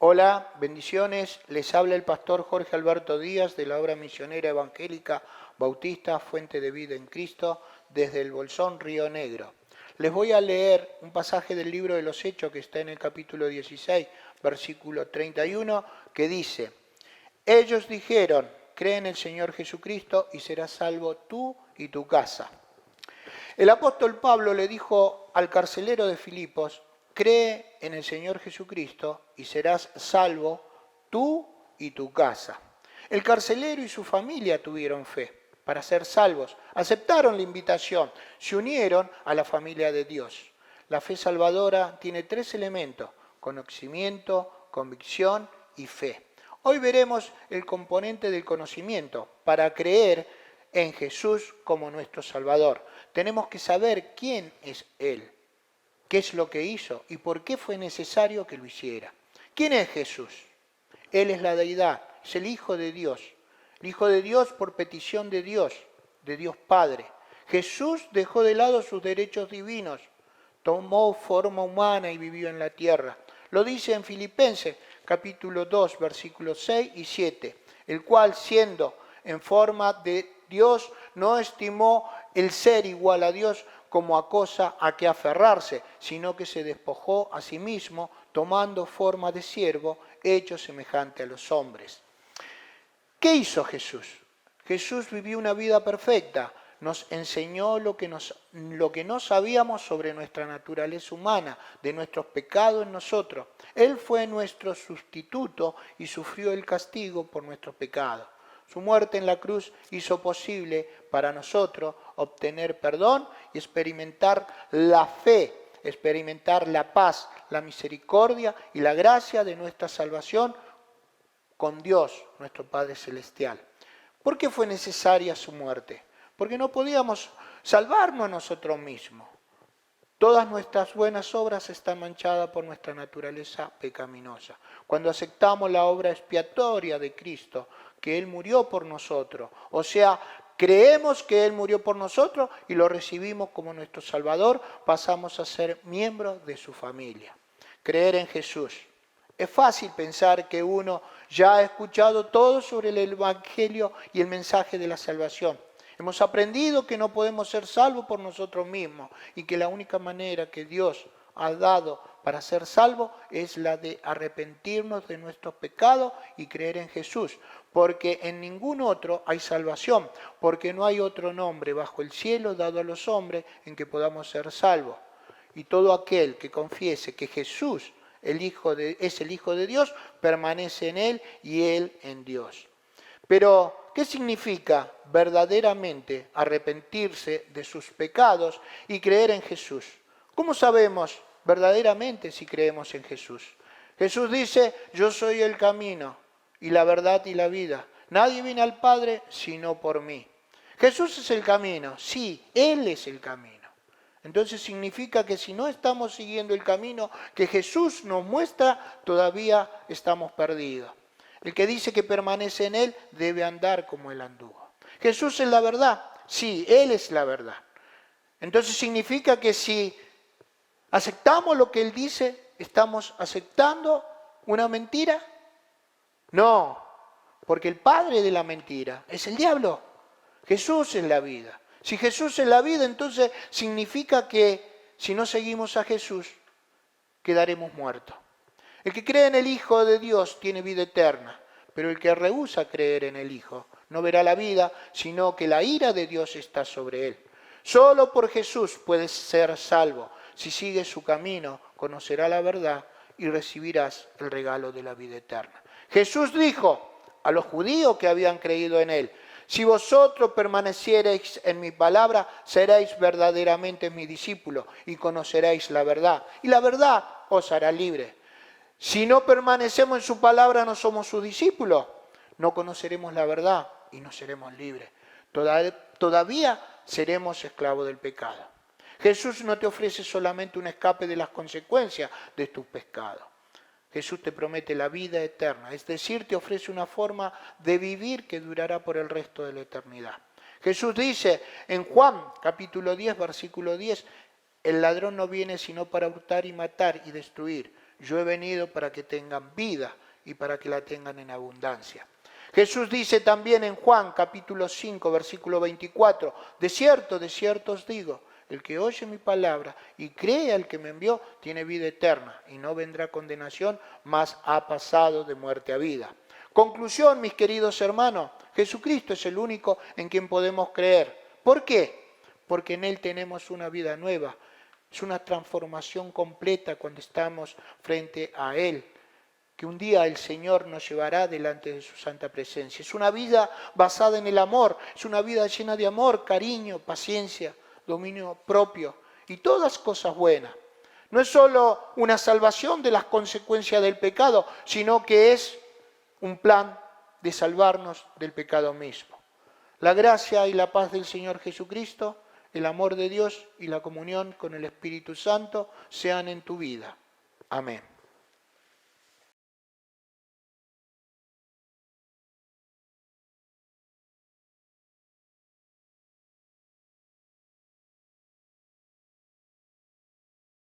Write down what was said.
Hola, bendiciones. Les habla el pastor Jorge Alberto Díaz de la obra misionera evangélica Bautista Fuente de Vida en Cristo desde el Bolsón, Río Negro. Les voy a leer un pasaje del libro de los Hechos que está en el capítulo 16, versículo 31, que dice: Ellos dijeron, cree en el Señor Jesucristo y serás salvo tú y tu casa. El apóstol Pablo le dijo al carcelero de Filipos: cree en el Señor Jesucristo y serás salvo tú y tu casa. El carcelero y su familia tuvieron fe para ser salvos, aceptaron la invitación, se unieron a la familia de Dios. La fe salvadora tiene tres elementos: conocimiento, convicción y fe. Hoy veremos el componente del conocimiento. Para creer en Jesús como nuestro Salvador, tenemos que saber quién es Él, qué es lo que hizo y por qué fue necesario que lo hiciera. ¿Quién es Jesús? Él es la deidad, es el Hijo de Dios. El Hijo de Dios por petición de Dios Padre. Jesús dejó de lado sus derechos divinos, tomó forma humana y vivió en la tierra. Lo dice en Filipenses capítulo 2, versículos 6 y 7, el cual siendo en forma de Dios no estimó el ser igual a Dios como a cosa a que aferrarse, sino que se despojó a sí mismo, tomando forma de siervo, hecho semejante a los hombres. ¿Qué hizo Jesús? Jesús vivió una vida perfecta, nos enseñó lo que no sabíamos sobre nuestra naturaleza humana, de nuestros pecados en nosotros. Él fue nuestro sustituto y sufrió el castigo por nuestros pecados. Su muerte en la cruz hizo posible para nosotros obtener perdón y experimentar la fe, experimentar la paz, la misericordia y la gracia de nuestra salvación con Dios, nuestro Padre Celestial. ¿Por qué fue necesaria su muerte? Porque no podíamos salvarnos a nosotros mismos. Todas nuestras buenas obras están manchadas por nuestra naturaleza pecaminosa. Cuando aceptamos la obra expiatoria de Cristo, que Él murió por nosotros, o sea, creemos que Él murió por nosotros y lo recibimos como nuestro Salvador, pasamos a ser miembros de su familia. Creer en Jesús. Es fácil pensar que uno ya ha escuchado todo sobre el Evangelio y el mensaje de la salvación. Hemos aprendido que no podemos ser salvos por nosotros mismos y que la única manera que Dios ha dado para ser salvos es la de arrepentirnos de nuestros pecados y creer en Jesús, porque en ningún otro hay salvación, porque no hay otro nombre bajo el cielo dado a los hombres en que podamos ser salvos. Y todo aquel que confiese que Jesús es el Hijo de Dios, permanece en Él y Él en Dios. Pero, ¿qué significa verdaderamente arrepentirse de sus pecados y creer en Jesús? ¿Cómo sabemos verdaderamente si creemos en Jesús? Jesús dice: yo soy el camino y la verdad y la vida. Nadie viene al Padre sino por mí. Jesús es el camino, sí, Él es el camino. Entonces significa que si no estamos siguiendo el camino que Jesús nos muestra, todavía estamos perdidos. El que dice que permanece en Él debe andar como Él anduvo. Jesús es la verdad, sí, Él es la verdad. Entonces significa que si aceptamos lo que Él dice, ¿estamos aceptando una mentira? No, porque el padre de la mentira es el diablo. Jesús es la vida. Si Jesús es la vida, entonces significa que si no seguimos a Jesús, quedaremos muertos. El que cree en el Hijo de Dios tiene vida eterna, pero el que rehúsa creer en el Hijo no verá la vida, sino que la ira de Dios está sobre él. Solo por Jesús puedes ser salvo. Si sigues su camino, conocerás la verdad y recibirás el regalo de la vida eterna. Jesús dijo a los judíos que habían creído en Él: si vosotros permaneciereis en mi palabra, seréis verdaderamente mis discípulos y conoceréis la verdad. Y la verdad os hará libre. Si no permanecemos en su palabra, no somos sus discípulos. No conoceremos la verdad y no seremos libres. Todavía seremos esclavos del pecado. Jesús no te ofrece solamente un escape de las consecuencias de tus pecados. Jesús te promete la vida eterna, es decir, te ofrece una forma de vivir que durará por el resto de la eternidad. Jesús dice en Juan capítulo 10, versículo 10, el ladrón no viene sino para hurtar y matar y destruir. Yo he venido para que tengan vida y para que la tengan en abundancia. Jesús dice también en Juan capítulo 5, versículo 24, de cierto os digo, el que oye mi palabra y cree al que me envió, tiene vida eterna y no vendrá condenación, mas ha pasado de muerte a vida. Conclusión, mis queridos hermanos, Jesucristo es el único en quien podemos creer. ¿Por qué? Porque en Él tenemos una vida nueva. Es una transformación completa cuando estamos frente a Él, que un día el Señor nos llevará delante de su santa presencia. Es una vida basada en el amor, es una vida llena de amor, cariño, paciencia, dominio propio y todas cosas buenas. No es solo una salvación de las consecuencias del pecado, sino que es un plan de salvarnos del pecado mismo. La gracia y la paz del Señor Jesucristo, el amor de Dios y la comunión con el Espíritu Santo sean en tu vida. Amén.